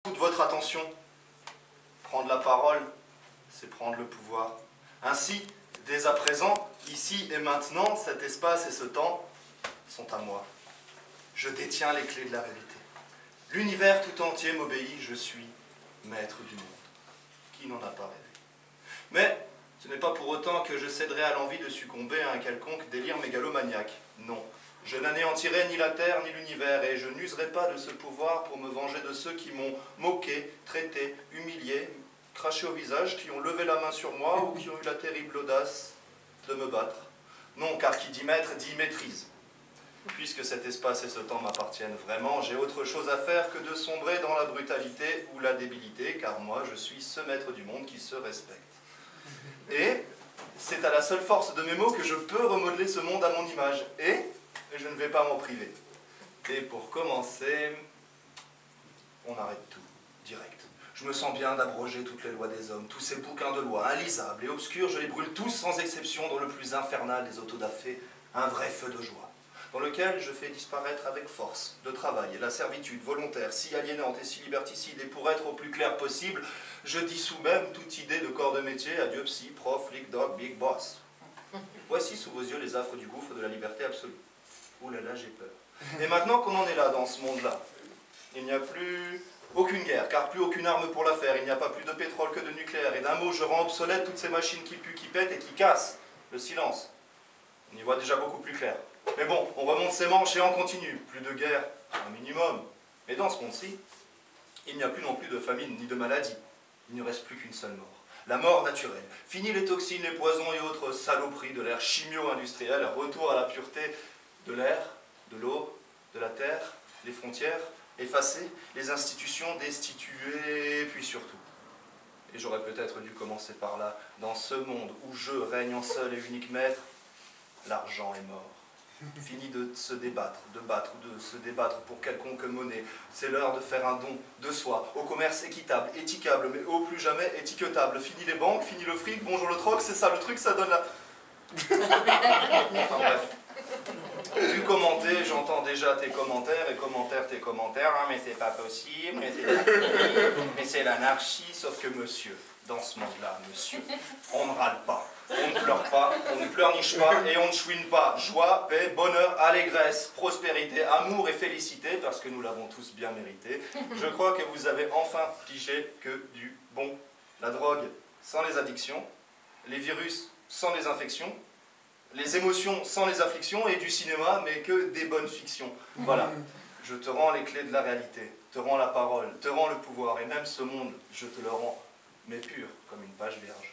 Toute votre attention. Prendre la parole, c'est prendre le pouvoir. Ainsi, dès à présent, ici et maintenant, cet espace et ce temps sont à moi. Je détiens les clés de la réalité. L'univers tout entier m'obéit, je suis maître du monde. Qui n'en a pas rêvé? Mais ce n'est pas pour autant que je céderai à l'envie de succomber à un quelconque délire mégalomaniaque. Non, je n'anéantirai ni la terre ni l'univers, et je n'userai pas de ce pouvoir pour me venger de ceux qui m'ont moqué, traité, humilié, craché au visage, qui ont levé la main sur moi ou qui ont eu la terrible audace de me battre. Non, car qui dit maître dit maîtrise. Puisque cet espace et ce temps m'appartiennent vraiment, j'ai autre chose à faire que de sombrer dans la brutalité ou la débilité, car moi, je suis ce maître du monde qui se respecte. Et c'est à la seule force de mes mots que je peux remodeler ce monde à mon image. Et je ne vais pas m'en priver. Et pour commencer, on arrête tout, direct. Je me sens bien d'abroger toutes les lois des hommes, tous ces bouquins de lois, inlisables et obscurs, je les brûle tous sans exception dans le plus infernal des autodafés, un vrai feu de joie, dans lequel je fais disparaître avec force de travail et la servitude volontaire, si aliénante et si liberticide, et pour être au plus clair possible, je dissous même toute idée de corps de métier, adieu psy, prof, leak dog, big boss. Voici sous vos yeux les affres du gouffre de la liberté absolue. Ouh là là, j'ai peur. Et maintenant qu'on en est là, dans ce monde-là, il n'y a plus aucune guerre, car plus aucune arme pour la faire, il n'y a pas plus de pétrole que de nucléaire, et d'un mot, je rends obsolète toutes ces machines qui puent, qui pètent et qui cassent le silence. On y voit déjà beaucoup plus clair. Mais bon, on remonte ses manches et on continue. Plus de guerre, un minimum. Mais dans ce monde-ci, il n'y a plus non plus de famine ni de maladie. Il ne reste plus qu'une seule mort. La mort naturelle. Fini les toxines, les poisons et autres saloperies de l'ère chimio-industriel. Retour à la pureté de l'air, de l'eau, de la terre, les frontières effacées, les institutions destituées, puis surtout. Et j'aurais peut-être dû commencer par là. Dans ce monde où je règne en seul et unique maître, l'argent est mort. Fini de se débattre, de battre ou de se débattre pour quelconque monnaie. C'est l'heure de faire un don de soi, au commerce équitable, éthiquable, mais au plus jamais étiquetable. Fini les banques, fini le fric, bonjour le troc, c'est ça le truc, ça donne la... Enfin bref. Vu commenter, j'entends déjà tes commentaires, et commentaires tes commentaires, hein, mais c'est pas possible, mais c'est pas possible, mais c'est l'anarchie, sauf que monsieur, dans ce monde-là, monsieur, on ne râle pas. On ne pleure pas, on ne pleurniche pas et on ne chouine pas. Joie, paix, bonheur, allégresse, prospérité, amour et félicité, parce que nous l'avons tous bien mérité. Je crois que vous avez enfin pigé que du bon. La drogue sans les addictions, les virus sans les infections, les émotions sans les afflictions et du cinéma, mais que des bonnes fictions. Voilà, je te rends les clés de la réalité, te rends la parole, te rends le pouvoir, et même ce monde, je te le rends, mais pur comme une page vierge.